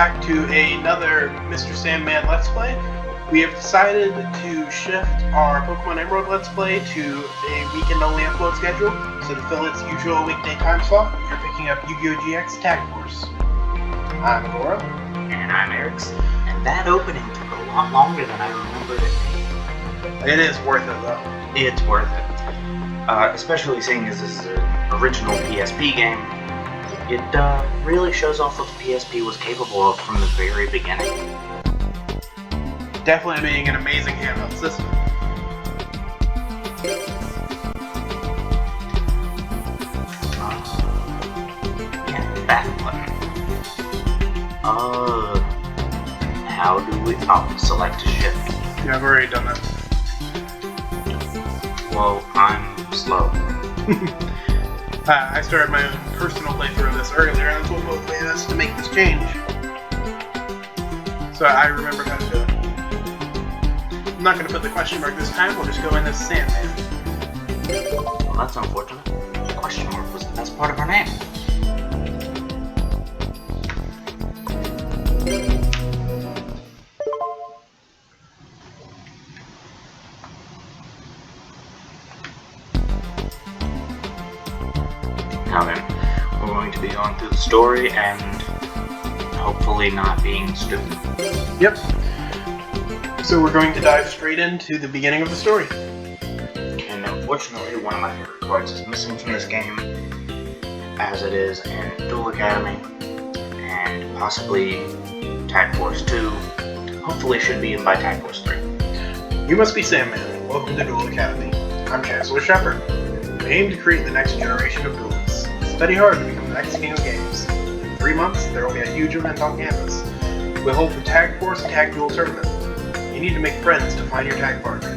back to another Mr. Sandman Let's Play. We have decided to shift our Pokemon Emerald Let's Play to a weekend-only upload schedule, so to fill its usual weekday time slot, you're picking up Yu-Gi-Oh! GX Tag Force. I'm Agora. And I'm Eric's. And that opening took a lot longer than I remembered it taking. It is worth it, though. It's worth it. Especially seeing as this is an original PSP game. It really shows off what the PSP was capable of from the very beginning. Definitely being an amazing handheld system. And that button. How do we... Oh, select a shift. Yeah, I've already done that. Well, I'm slow. I started my own personal playthrough of this earlier, and that's what motivated us to make this change. So I remember how to do it. I'm not going to put the question mark this time, we'll just go in as Sandman. Well, that's unfortunate. The question mark was the best part of our name. Now then, we're going to be going through the story and hopefully not being stupid. Yep. So we're going to dive straight into the beginning of the story. And unfortunately, one of my favorite cards is missing from this game, as it is in Duel Academy, and possibly Tag Force 2. Hopefully should be in by Tag Force 3. You must be Sandman. Welcome to Duel Academy. I'm Chancellor Shepard. We aim to create the next generation of duelists. Study hard to become the next king of games. In 3 months, there will be a huge event on campus. We'll hold the Tag Force Tag Duel Tournament. You need to make friends to find your tag partner.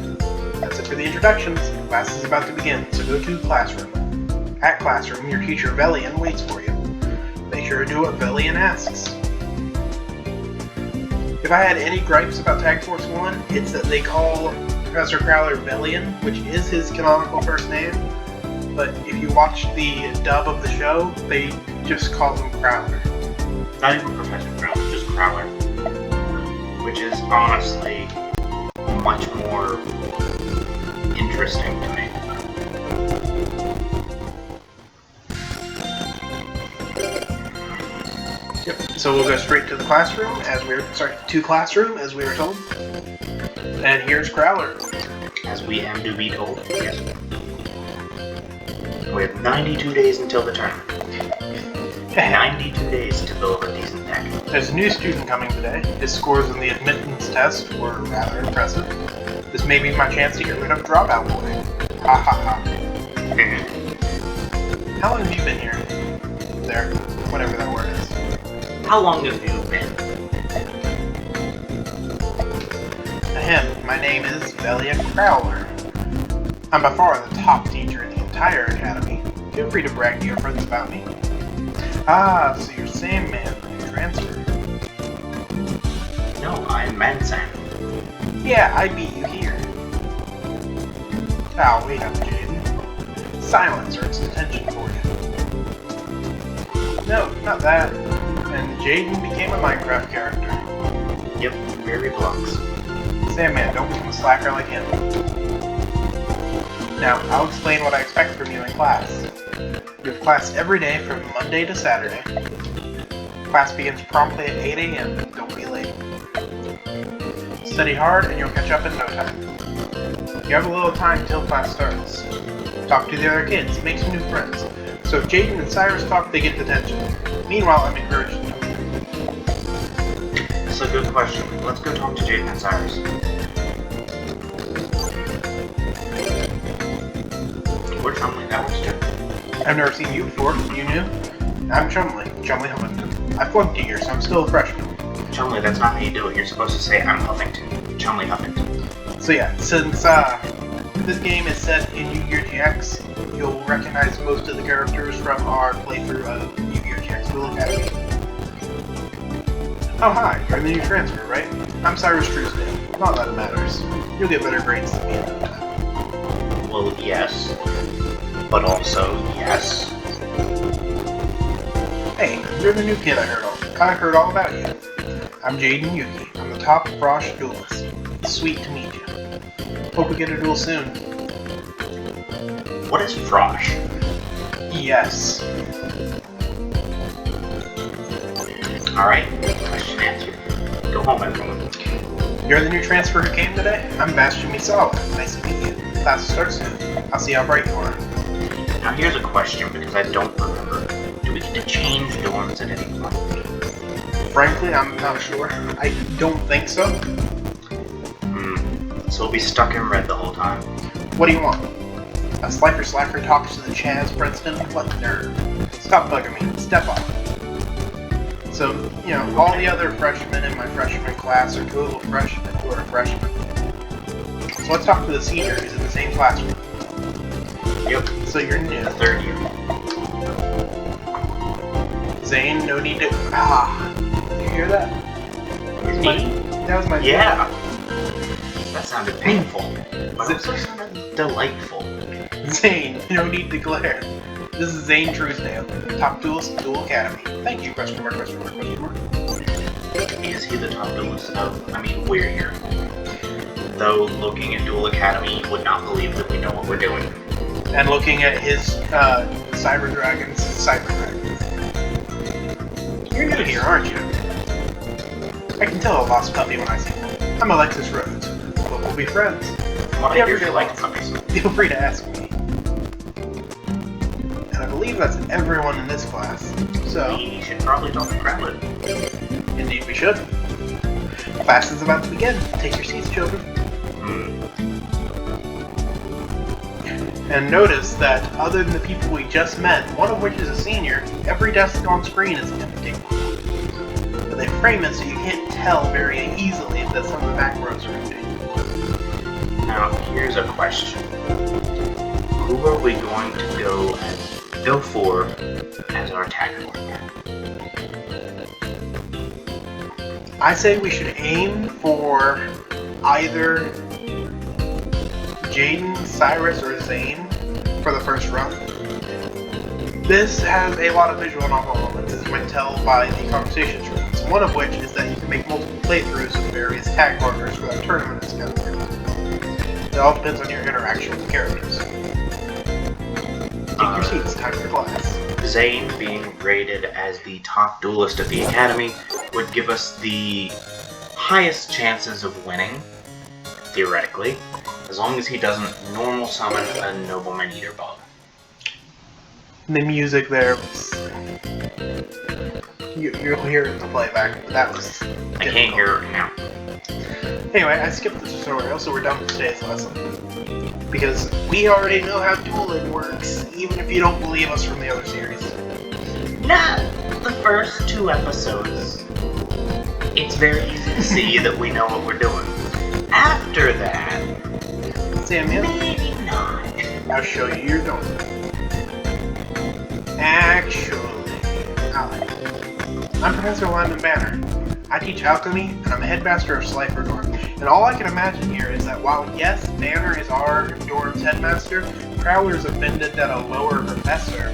That's it for the introductions. Class is about to begin, so go to Classroom. At Classroom, your teacher Velian waits for you. Make sure to do what Velian asks. If I had any gripes about Tag Force 1, it's that they call Professor Crowler Velian, which is his canonical first name. But if you watch the dub of the show, they just call him Crowler. Not even Professor Crowler, just Crowler. Which is honestly much more interesting to me. Yep. So we'll go straight to the classroom, classroom as we were told. And here's Crowler. As we am to be told, yes. We have 92 days until the tournament. 92 days to build a decent deck. There's a new student coming today. His scores on the admittance test were rather impressive. This may be my chance to get rid of Dropout Boy. Ha ha ha. How long have you been here? There, whatever that word is. How long have you been? Ahem, my name is Velia Crowler. I'm by far the top teacher in the entire academy. Feel free to brag to your friends about me. Ah, so you're Sandman, you transferred. No, I'm Mansan. Yeah, I beat you here. Oh, wait up, Jaden. Silence or it's detention for you. No, not that. And Jaden became a Minecraft character. Yep, very blocks. Sandman, don't become a slacker like him. Now, I'll explain what I expect from you in class. You have class every day from Monday to Saturday. Class begins promptly at 8 a.m. Don't be late. Study hard and you'll catch up in no time. You have a little time until class starts. Talk to the other kids, make some new friends. So if Jaden and Cyrus talk, they get detention. Meanwhile, I'm encouraging them. That's a good question. Let's go talk to Jaden and Cyrus. We're Chumley, that works too. I've never seen you before. You knew? I'm Chumley Huffington. I flunked a year, so I'm still a freshman. Chumley, that's not how you do it. You're supposed to say, I'm Huffington. Chumley Huffington. So yeah, since this game is set in Yu-Gi-Oh! GX, you'll recognize most of the characters from our playthrough of Yu-Gi-Oh! GX Duel Academy. Oh hi, you're the new transfer, right? I'm Cyrus Truesdale. Not that it matters. You'll get better grades than me in no time. Well, yes. But also, yes. Hey, you're the new kid I heard all about you. I'm Jaden Yuki. I'm the top Frosh duelist. Sweet to meet you. Hope we get a duel soon. What is Frosh? Yes. Alright, question answered. Go home, everyone. You're the new transfer who came today? I'm Bastion Misawa. Nice to meet you. Class will start soon. I'll see how bright you are. Now here's a question because I don't remember. Do we get to change dorms at any point? Frankly, I'm not sure. I don't think so. So we'll be stuck in red the whole time. What do you want? A Slifer Slacker talks to the Chaz Princeton? What nerd? Stop bugging me. Step up. So, you know, all the other freshmen in my freshman class are total freshmen who are freshmen. So let's talk to the senior who's in the same classroom. Yep. So you're new. The third year. Zane, no need to... Did you hear that? That was my... Yeah. That sounded painful. But it also sounded delightful. Zane, no need to glare. This is Zane Truesdale, top duelist at Duel Academy. Thank you, question mark, question mark, question mark. Is he the top duelist? We're here. Though looking at Duel Academy, you would not believe that we know what we're doing. And looking at his Cyber Dragon's Cyber Dragon. You're new here, aren't you? I can tell a lost puppy when I see one. I'm Alexis Rhodes, but we'll be friends. What I hear you like puppies. Feel free to ask me. And I believe that's everyone in this class. So, We should probably talk to Crowley. indeed we should. Class is about to begin. Take your seats, children. And notice that other than the people we just met, one of which is a senior, every desk on screen is empty. But they frame it so you can't tell very easily if that's some of the back rows are empty. Now, here's a question. Who are we going to go for as our attack partner? I say we should aim for either Jaden, Cyrus, or Zane for the first run. This has a lot of visual novel elements, as you might tell by the conversation streams, one of which is that you can make multiple playthroughs of various tag partners for that tournament as kind of thing. It all depends on your interaction with the characters. Take your seats, time for class. Zane, being rated as the top duelist at the Academy, would give us the highest chances of winning, theoretically, as long as he doesn't normal summon a Nobleman Eater Bug. The music there was... You'll hear it in the playback, but that was... I can't hear it now. Anyway, I skipped the tutorial, so we're done with today's lesson. Because we already know how dueling works, even if you don't believe us from the other series. Not the first 2 episodes. It's very easy to see that we know what we're doing. After that, Samuel, maybe not. I'll show you your donut. Actually, I'm Professor Lyman Banner. I teach alchemy, and I'm headmaster of Slifer Dorm. And all I can imagine here is that while, yes, Banner is our dorm's headmaster, Prowler's offended that a lower professor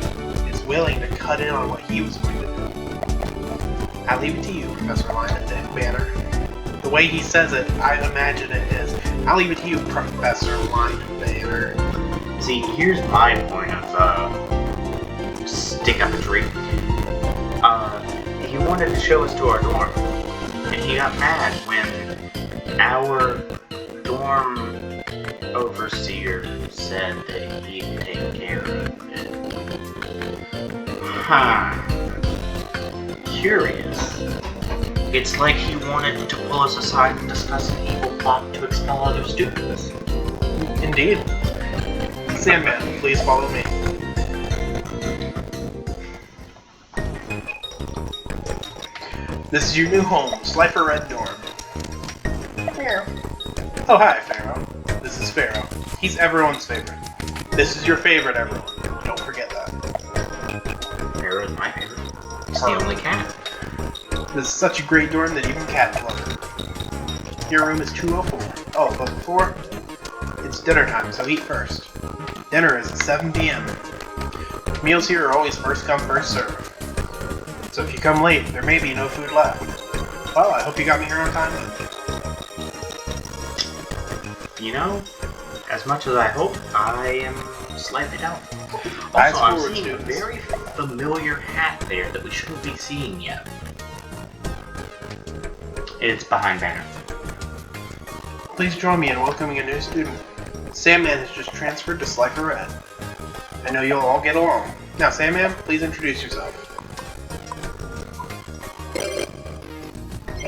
is willing to cut in on what he was going to do. I leave it to you, Professor Lyman Banner. The way he says it, I imagine it is, I'll leave it to you, Professor Lyman Banner. See, here's my point of stick up a tree. He wanted to show us to our dorm, and he got mad when our dorm overseer said that he'd take care of it. Curious. It's like he wanted to pull us aside and discuss an evil plot to expel other students. Indeed. Sandman, please follow me. This is your new home, Slifer Red Dorm. Pharaoh. Oh, hi, Pharaoh. This is Pharaoh. He's everyone's favorite. This is your favorite, everyone. Don't forget that. Pharaoh is my favorite. It's the only cat. This is such a great dorm that even cats love it. Your room is 204. Oh, but before, it's dinner time, so eat first. Dinner is at 7 p.m. Meals here are always first come, first serve. So if you come late, there may be no food left. Well, I hope you got me here on time. You know, as much as I hope, I am slightly down. Eyes Also, I'm forward, seeing a students. very familiar hat there that we shouldn't be seeing yet. It's behind Banner. Please join me in welcoming a new student. Sandman has just transferred to Slifer Red. I know you'll all get along. Now, Sandman, please introduce yourself.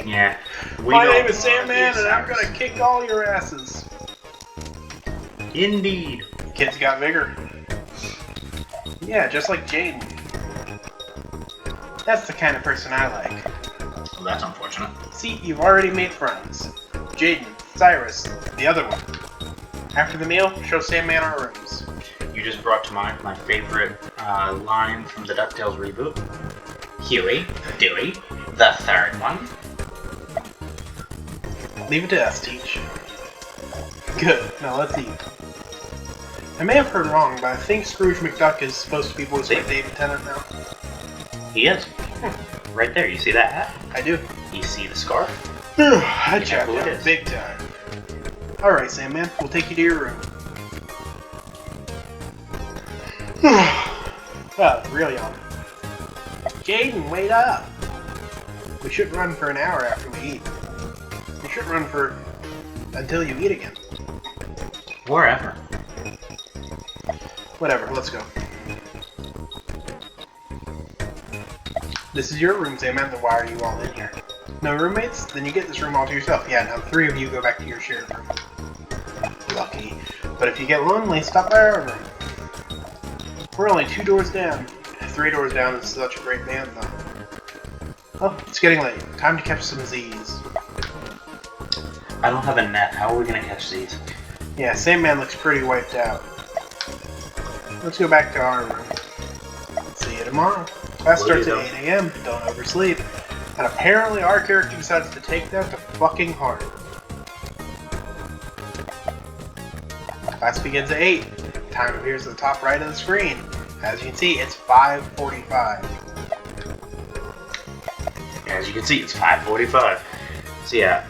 Yeah. My name is Sandman, and I'm gonna kick all your asses. Indeed. Kid's got vigor. Yeah, just like Jaden. That's the kind of person I like. Well, that's unfortunate. See, you've already made friends. Jaden, Cyrus, the other one. After the meal, show Sandman our rooms. You just brought to mind my favorite line from the DuckTales reboot. Huey, Dewey, the third one. Leave it to us, Teach. Good, now let's eat. I may have heard wrong, but I think Scrooge McDuck is supposed to be voiced by David Tennant now. He is. Right there, you see that hat? I do. You see the scarf? I You know checked who it out is. big time. Alright, Sandman, we'll take you to your room. Real yawn. Jaden, wait up! We shouldn't run for an hour after we eat. We should run for until you eat again. Wherever. Whatever, let's go. This is your room, Sandman, then why are you all in here? No roommates? Then you get this room all to yourself. Yeah, now 3 of you go back to your shared room. Lucky. But if you get lonely, stop by our room. We're only 2 doors down. 3 doors down is such a great band, though. Oh, it's getting late. Time to catch some Z's. I don't have a net. How are we gonna catch these? Yeah, Sandman looks pretty wiped out. Let's go back to our room. See you tomorrow. Class starts at 8 a.m. Don't oversleep. And apparently our character decides to take that to fucking heart. Class begins at 8. Time appears at the top right of the screen. As you can see, it's 5:45. As you can see, it's 5:45. So yeah,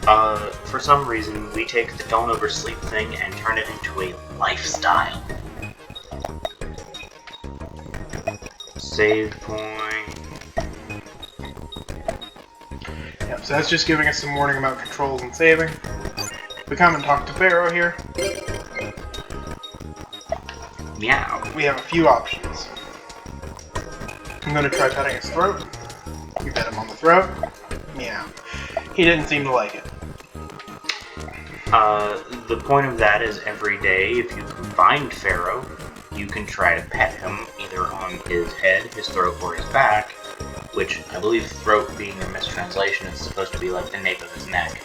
for some reason, we take the don't oversleep thing and turn it into a lifestyle. Save point. Yep, so that's just giving us some warning about controls and saving. We come and talk to Pharaoh here. Meow. We have a few options. I'm going to try petting his throat. You pet him on the throat. Meow. He didn't seem to like it. The point of that is every day, if you can find Pharaoh, you can try to pet him either on his head, his throat, or his back, which I believe throat being a mistranslation is supposed to be like the nape of his neck,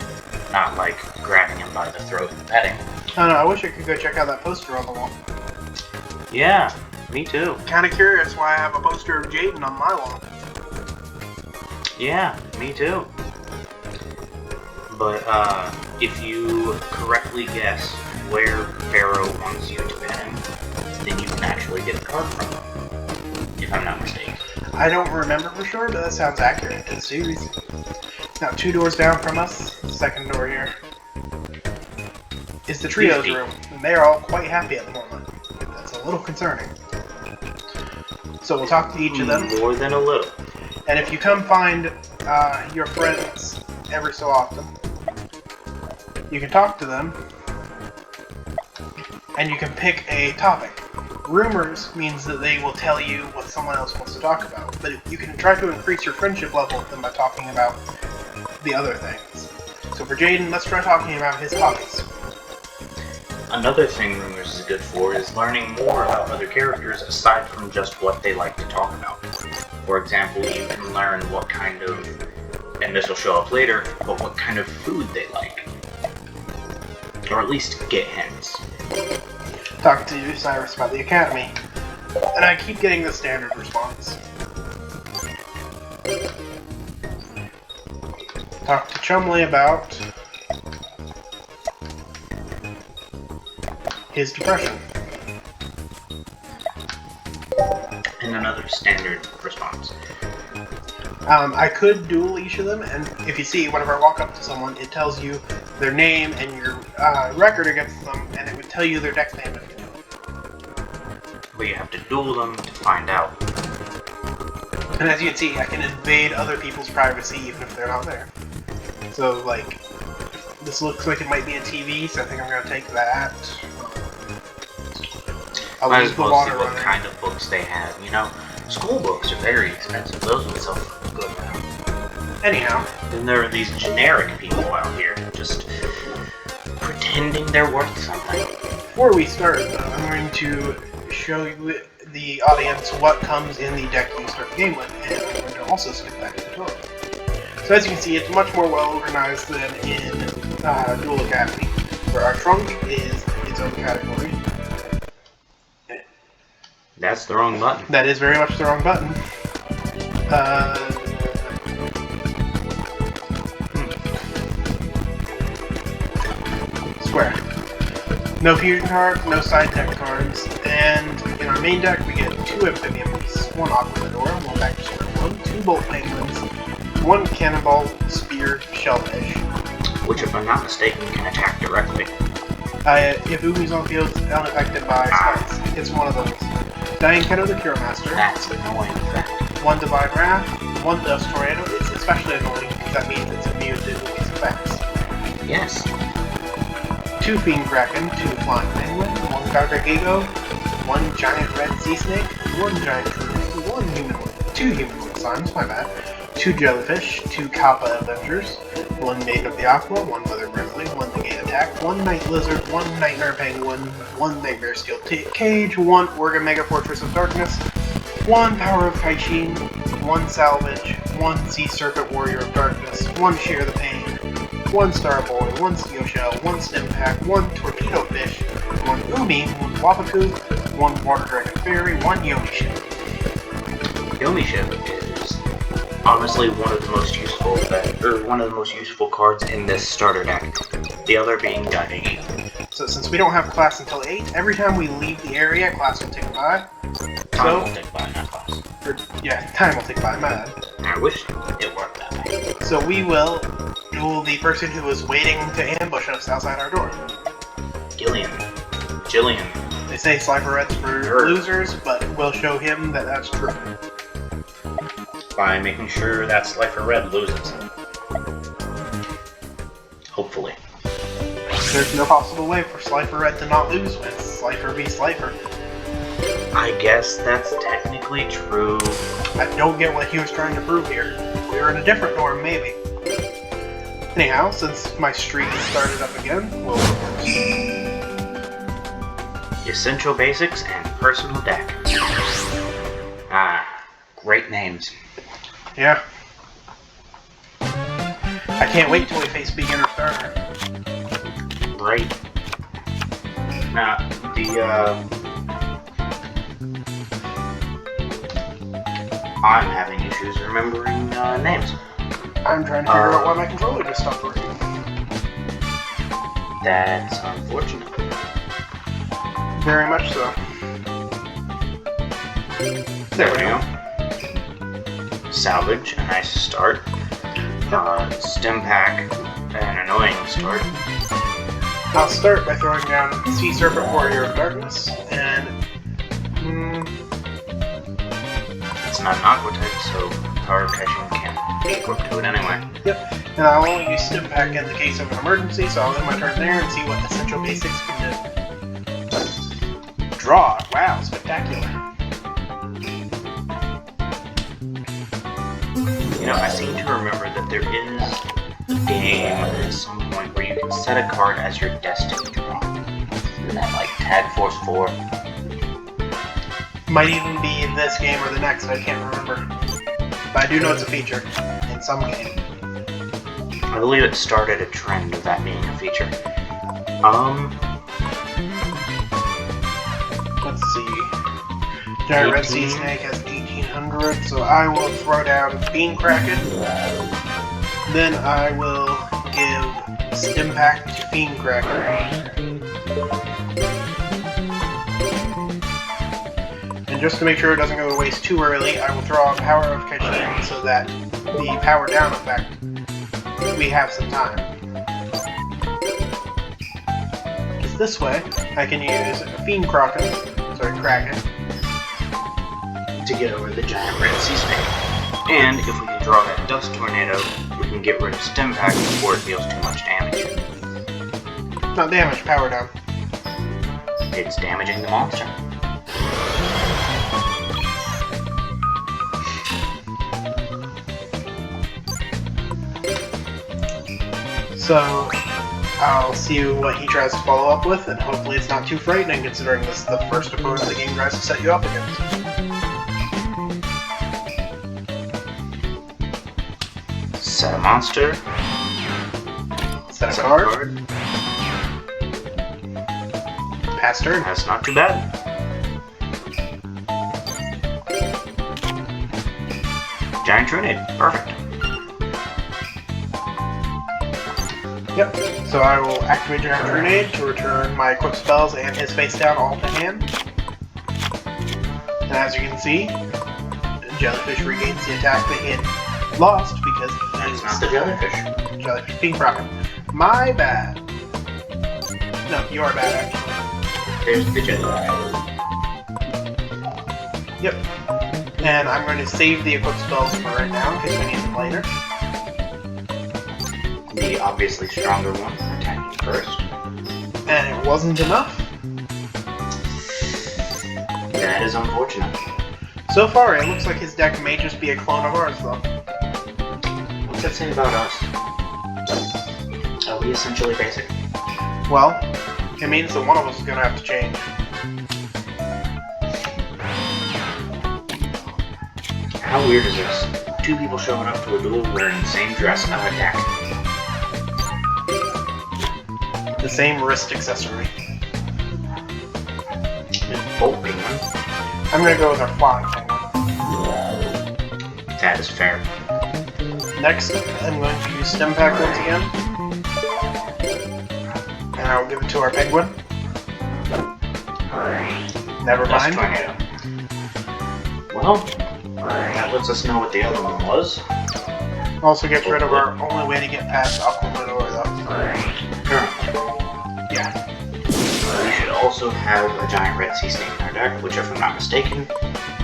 not like grabbing him by the throat and petting. I don't know, I wish I could go check out that poster on the wall. Yeah, me too. Kinda curious why I have a poster of Jaden on my wall. Yeah, me too. But, if you correctly guess where Pharaoh wants you to pet him, then you can actually get a card from him, if I'm not mistaken. I don't remember for sure, but that sounds accurate to the series. Now, 2 doors down from us, the second door here, is the trio's Easy. room, and they are all quite happy at the moment. That's a little concerning. So we'll talk to each of them, More than a little. and if you come find your friends every so often, you can talk to them, and you can pick a topic. Rumors means that they will tell you what someone else wants to talk about, but you can try to increase your friendship level with them by talking about the other things. So for Jaden, let's try talking about his hobbies. Another thing Rumors is good for is learning more about other characters aside from just what they like to talk about. For example, you can learn what kind of, and this will show up later, but what kind of food they like. Or at least get hints. Talk to Cyrus about the academy, and I keep getting the standard response. Talk to Chumley about his depression. And another standard response. I could duel each of them, and if you see, whenever I walk up to someone, it tells you their name and your record against them, and it would tell you their dex name if you do it. But you have to duel them to find out. And as you can see, I can invade other people's privacy even if they're not there. So, like, this looks like it might be a TV, so I think I'm going to take that. I'll Might use as the well water see what runner. kind of books they have. You know, school books are very expensive. Those would sell for a good amount. Anyhow, Then there are these generic people out here just pretending they're worth something. before we start, though, I'm going to show you the audience what comes in the deck you start the game with, and I'm going to also skip back to the tutorial. So as you can see, it's much more well organized than in Duel Academy, where our trunk is its own category. That's the wrong button. That is very much the wrong button. Square. No fusion cards, no side deck cards, and in our main deck we get 2 amphibians, 1 aqua fedora, 1 back to square 1, 2 bolt penguins, 1 cannonball spear shellfish. Which, if I'm not mistaken, can attack directly. If Umi's on the field, it's unaffected by spells. It's one of those. Diane Keto, the Cure Master. That's annoying fact. 1 Divine Wrath, 1 Dust Tornado. It's especially annoying because that means it's immune to Umi's effects. Yes. 2 Fiend Kraken, 2 Flying Penguin, 1 Gargagigo, 1 Giant Red Sea Snake, 1 Giant True, 1 Humanoid, 2 Humanoid Slimes, my bad, 2 Jellyfish, 2 Kappa Avengers, 1 Maiden of the Aqua, 1 Weather Grizzly, 1 Negate Attack, 1 Night Lizard, 1 Nightmare Penguin, 1 Nightmare Steel Cage, 1 Orga Mega Fortress of Darkness, 1 Power of Kaichin, 1 Salvage, 1 Sea Serpent Warrior of Darkness, 1 Share the Pain, 1 Starboy, 1 Steel Shell, 1 Stim Pack, 1 Torpedo Fish, 1 Umi, 1 Wapaku, 1 Water Dragon Fairy, 1 Yomi Ship. Yomi Ship is honestly one of the most useful cards in this starter deck. The other being Diving Eagle. So since we don't have class until 8, every time we leave the area, class will tick by. Time will tick by, not class. Time will tick by, my bad. I wish it worked that way. So we will duel the person who is waiting to ambush us outside our door. Jillian. They say Slifer Red's for losers, but we'll show him that that's true. By making sure that Slifer Red loses. Hopefully. There's no possible way for Slifer Red to not lose when Slifer v Slifer. I guess that's technically true. I don't get what he was trying to prove here. We were in a different norm, maybe. Anyhow, since my streak has started up again, we'll Essential Basics and Personal Deck. Great names. Yeah. I can't wait till we face beginner starter. Right. Now, I'm having issues remembering names. I'm trying to figure out why my controller just stopped working. That's unfortunate. Very much so. There we go. Salvage, a nice start. Stim Pack, an annoying start. I'll start by throwing down Sea Serpent Warrior of Darkness, and It's not an Aqua type, so Power of Kaichin can't equip to it anyway. Yep. And I'll only use Stim Pack in the case of an emergency, so I'll end my turn there and see what Essential Basics can do. Draw. Wow, spectacular. You know, I seem to remember that there is a game at some point where you can set a card as your destiny draw. Isn't that like Tag Force 4? Might even be in this game or the next, I can't remember. But I do know it's a feature in some game. I believe it started a trend of that being a feature. Let's see. Giant Red Sea Snake has 1800, so I will throw down Fiend Kraken. Then I will give Stim Pack to Fiend Kraken. And just to make sure it doesn't go to waste too early, I will throw out Power of Kaichin so that the power down effect, we have some time. Because this way, I can use Fiend Kraken to get over the giant red sea snake. And if we can draw that dust tornado, we can get rid of Stimpak before it deals too much damage. Not damage, power down. It's damaging the monster. So, I'll see what he tries to follow up with, and hopefully it's not too frightening considering this is the first opponent the game tries to set you up against. Set a monster. Set a card. Pass turn. That's not too bad. Giant Trunade. Perfect. Yep. So I will activate Giant Trunade to return my equip spells and his face down all to hand. And as you can see, Jellyfish regains the attack that he had lost because he That's not the jellyfish. Jellyfish Fiend Kraken. My bad. No, you are bad actually. There's the jellyfish. Yep. And I'm going to save the equip spells for right now in case we need them later. The obviously stronger one attacking first. And it wasn't enough. That is unfortunate. So far, it looks like his deck may just be a clone of ours, though. What's that say about us? Are we essentially basic? Well, it means that one of us is going to have to change. How weird is this? Two people showing up to a duel wearing the same dress on a deck. The same wrist accessory. Bolt Penguin. I'm going to go with our flying penguin. That is fair. Next, I'm going to use Stimpak once again. And I will give it to our penguin. Never Dust mind. Tornado. Well, that lets us know what the other one was. Also gets rid of our only way to get past Aquamanor, though. Currently. Yeah. We should also have a giant red sea snake in our deck, which, if I'm not mistaken,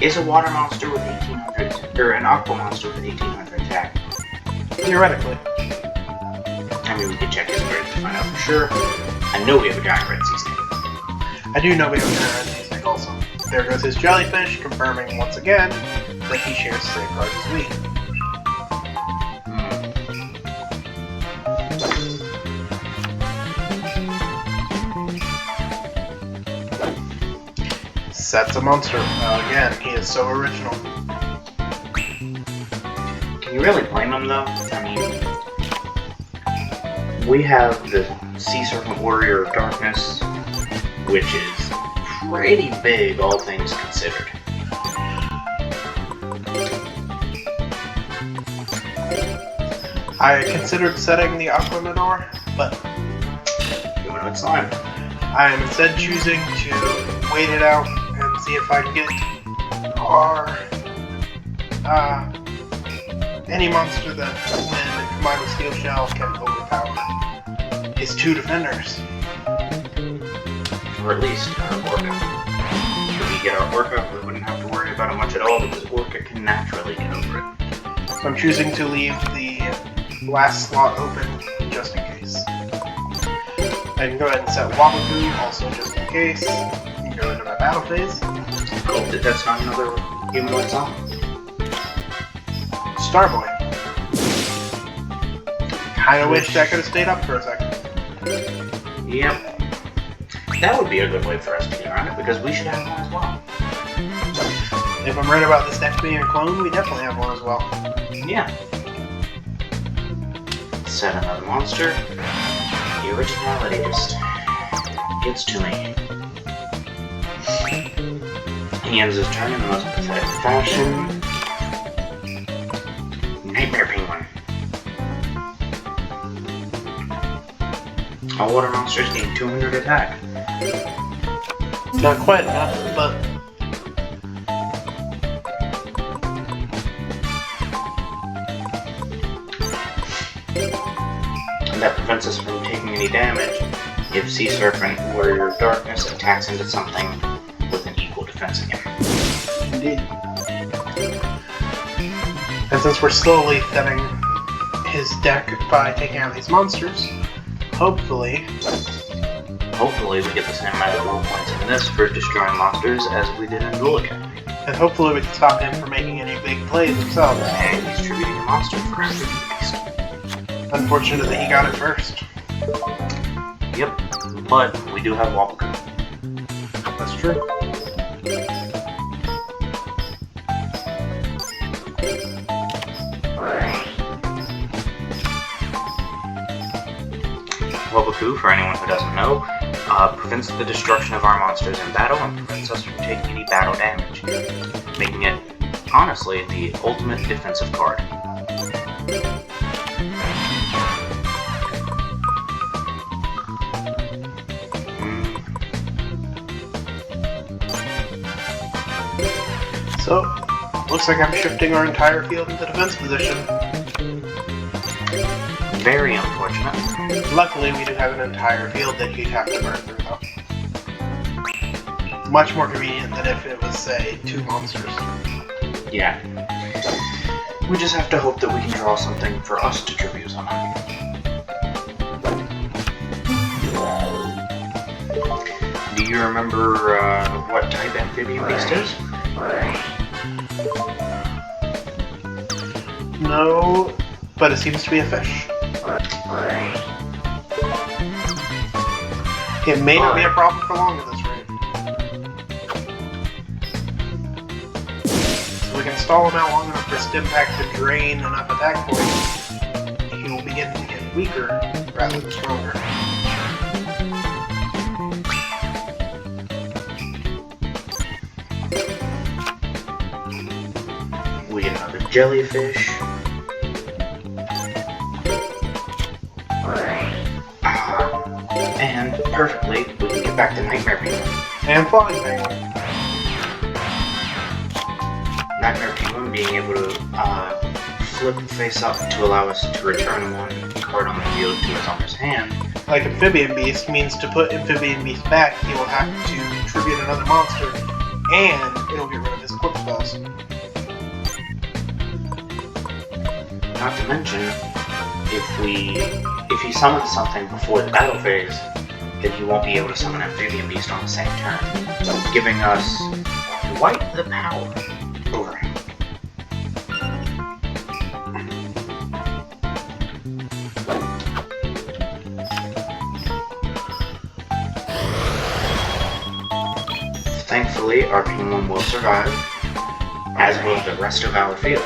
is a water monster with 1800, or an aqua monster with 1800 attack. Theoretically. I mean, we could check his grid to find out for sure. I know we have a giant red sea snake. I do know we have a giant red sea snake also. There goes his jellyfish, confirming once again that he shares the same cards as we. Sets a monster. Again, he is so original. Can you really blame him, though? I mean, we have the Sea Serpent Warrior of Darkness, which is pretty big, all things considered. I considered setting the Aquamanor, but You know, it's time. I am instead choosing to wait it out and see if I can get our any monster that, when combined with Steel Shell, can overpower his two defenders. Or at least our Orca. If we get our Orca, we wouldn't have to worry about it much at all because Orca can naturally get over it. So I'm choosing to leave the last slot open just in case. I can go ahead and set Waboku also just in case. I can go into my battle phase. I hope that that's not another humanoid zombie. Starboy. Kinda wish that could have stayed up for a second. Yep. That would be a good way for us to get around it because we should have one as well. If I'm right about this deck being a clone, we definitely have one as well. Yeah. Set another monster. The originality just gets to me. He ends his turn in the most pathetic fashion. Nightmare Penguin. All water monsters gain 200 attack. Not quite enough, but prevents us from taking any damage if Sea Serpent, Warrior of Darkness, attacks into something with an equal defense again. Indeed. And since we're slowly thinning his deck by taking out these monsters, hopefully we get the same amount of rule points in this for destroying monsters as we did in Duel Academy. and hopefully we can stop him from making any big plays himself. And he's tributing a monster for after the beast. Unfortunate that he got it first. Yep, but we do have Wobbucoo. That's true. Wobbucoo, for anyone who doesn't know, prevents the destruction of our monsters in battle and prevents us from taking any battle damage, making it, honestly, the ultimate defensive card. So, looks like I'm shifting our entire field into defense position. Very unfortunate. Luckily, we do have an entire field that he'd have to burn through, though. Much more convenient than if it was, say, 2 monsters. Yeah. We just have to hope that we can draw something for us to tribute on. Do you remember what type Amphibian Beast is? No, but it seems to be a fish. It may not be a problem for long at this rate. So we can stall him out long enough for Stimpack to drain enough attack points. He will begin to get weaker rather than stronger. We get another jellyfish. And perfectly, we can get back to Nightmare Penguin. And Flying Penguin. Nightmare Penguin being able to flip face up to allow us to return one card on the field to its owner's hand. Like Amphibian Beast means to put Amphibian Beast back, he will have to tribute another monster, and it'll get rid of his equip spells. Not to mention, if he summons something before the battle phase, then he won't be able to summon Amphibian Beast on the same turn, giving us quite the power over him. Thankfully, our Penguin will survive, as will the rest of our field.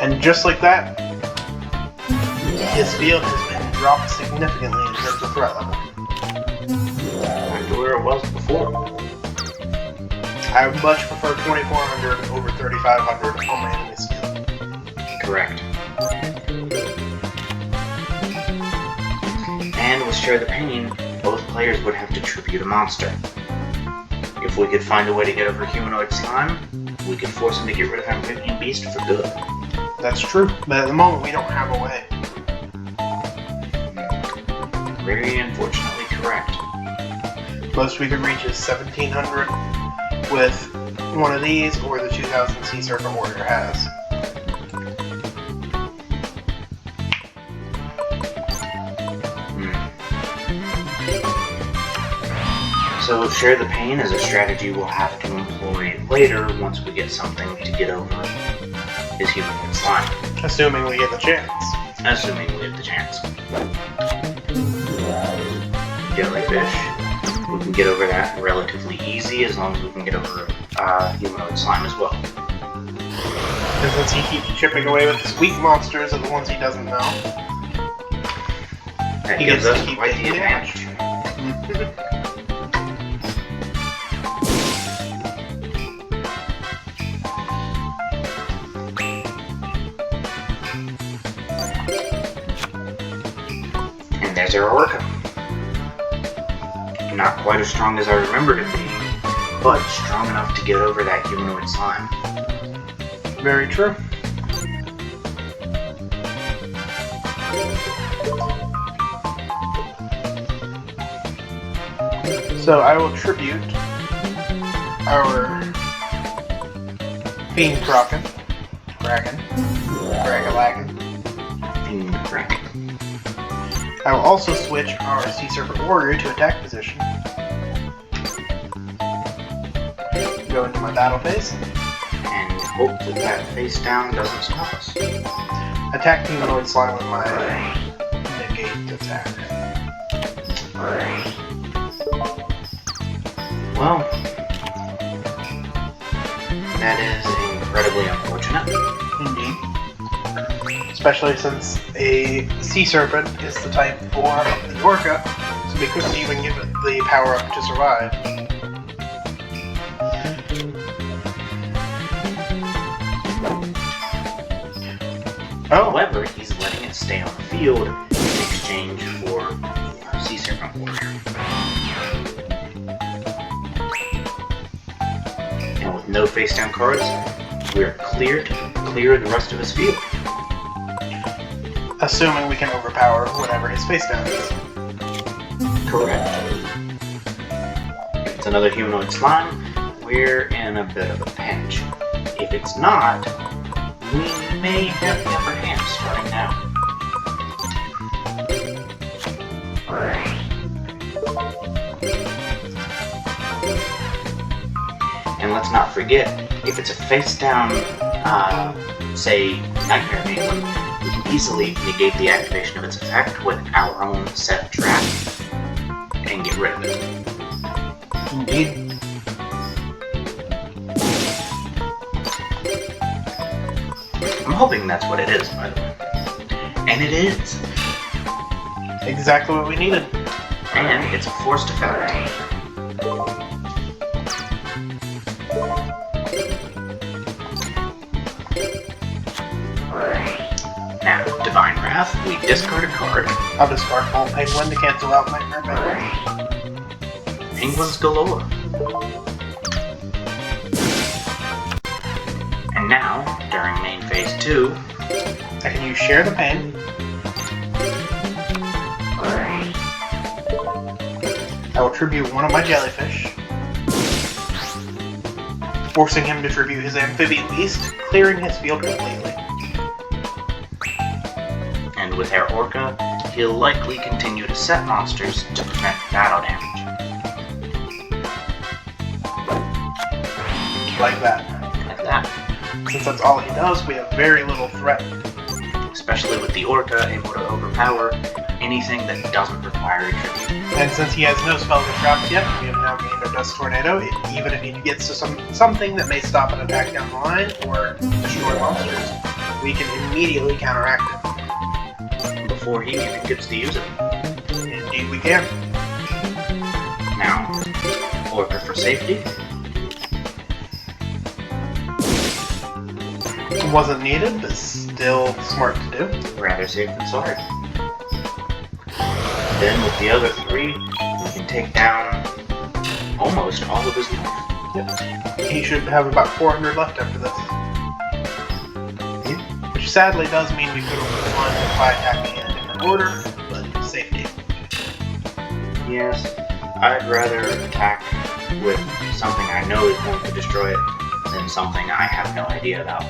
And just like that, his field has been dropped significantly in terms of threat level. Back to where it was before. I would much prefer 2400 over 3500 on my enemy's field. Correct. And with Share the Pain, both players would have to tribute a monster. If we could find a way to get over Humanoid Slime, we could force him to get rid of Amphibian Beast for good. That's true, but at the moment we don't have a way. Very unfortunately correct. Most we could reach is 1700 with one of these or the 2000 Sea Serpent Warrior has. So Share the Pain is a strategy we'll have to employ later once we get something to get over his Humanoid Slime. Assuming we get the chance. Assuming we have the chance. Jellyfish. We can get over that relatively easy as long as we can get over Humanoid Slime as well. And since he keeps chipping away with his weak monsters and the ones he doesn't know, That he gives gets us to keep quite the taking advantage. And there's our Orca. Not quite as strong as I remembered it being, but strong enough to get over that humanoid slime. Very true. So I will tribute our Fiend Kraken. Fiend Kraken. I will also switch our Sea Serpent Warrior to attack position. Go into my battle phase. And hope that face down doesn't stop us. Attack humanoid slime with my negate attack. Well, that is incredibly unfortunate. Indeed. Especially since a Sea Serpent is the type for the Orca, so we couldn't even give it the power up to survive. Oh, However, he's letting it stay on the field in exchange for our Sea Serpent Warrior. And with no face down cards, we're clear to clear the rest of his field. assuming we can overpower whatever his face down is. Correct. If it's another humanoid slime, we're in a bit of a pinch. If it's not, we may have the upper hand starting now. And let's not forget, if it's a face-down, say, Nightmare Penguin, we can easily negate the activation of its effect with our own set trap and get rid of it. Indeed. I'm hoping that's what it is, by the way. And it is. Exactly what we needed. And it's a forced effect. Now, Divine Wrath, we discard a card. I'll discard Bolt Penguin to cancel out Nightmare Penguin. Penguins galore. And now, during main phase 2, I can use Share the Pain. I will tribute one of my jellyfish, forcing him to tribute his amphibian beast, clearing his field completely. and with our Orca, he'll likely continue to set monsters to prevent battle damage. Like that. Like that. Since that's all he does, we have very little threat. Especially with the Orca able to overpower anything that doesn't require a tribute. And since he has no spells or traps yet, we have now gained our Dust Tornado. Even if he gets to something that may stop an attack down the line or destroy monsters, we can immediately counteract it. Before he even gets to use it. Indeed we can. Now, Orca for safety. Wasn't needed, but still smart to do. Rather safe than sorry. Then with the other 3, we can take down almost all of his life. Yep. He should have about 400 left after this. Which sadly does mean we could have won by attacking in a different order, but safety. Yes, I'd rather attack with something I know is going to destroy it than something I have no idea about.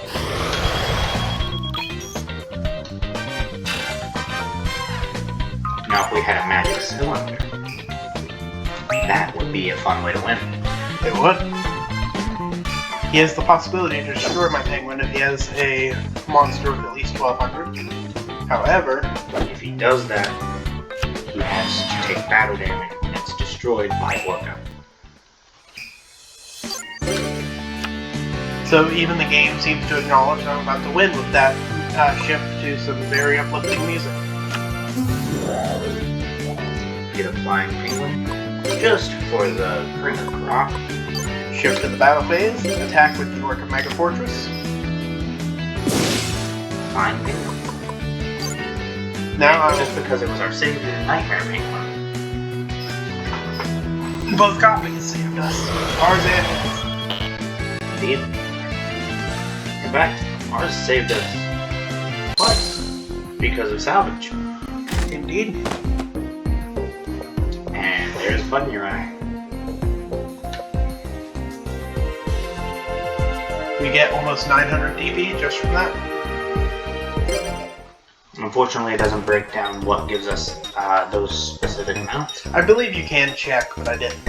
Now if we had a magic cylinder, that would be a fun way to win. It would. He has the possibility to destroy my penguin if he has a monster with at least 1200. However, If he does that, he has to take battle damage when it's destroyed by Orca. so even the game seems to acknowledge I'm about to win with that shift to some very uplifting music. Get a flying penguin, just for the cream of the crop. Shift to the battle phase, attack with the Orca Mega Fortress. Flying penguin. Now I Just because it was our savior, Nightmare Penguin. Both copies saved us. Ours and his. Indeed. In fact, ours saved us twice because of salvage. Indeed. And there's Bud in your eye. We get almost 900 DP just from that. Unfortunately, it doesn't break down what gives us those specific amounts. I believe you can check, but I didn't.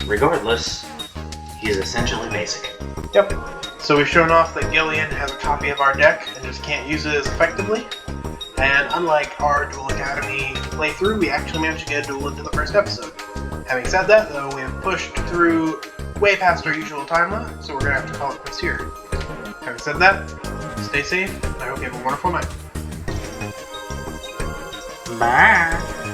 Regardless, he is essentially basic. Yep. So we've shown off that Gillian has a copy of our deck and just can't use it as effectively. And unlike our Duel Academy playthrough, we actually managed to get a duel into the first episode. Having said that, though, we have pushed through way past our usual timeline, so we're going to have to call it quits here. Having said that, stay safe, and I hope you have a wonderful night. Bye!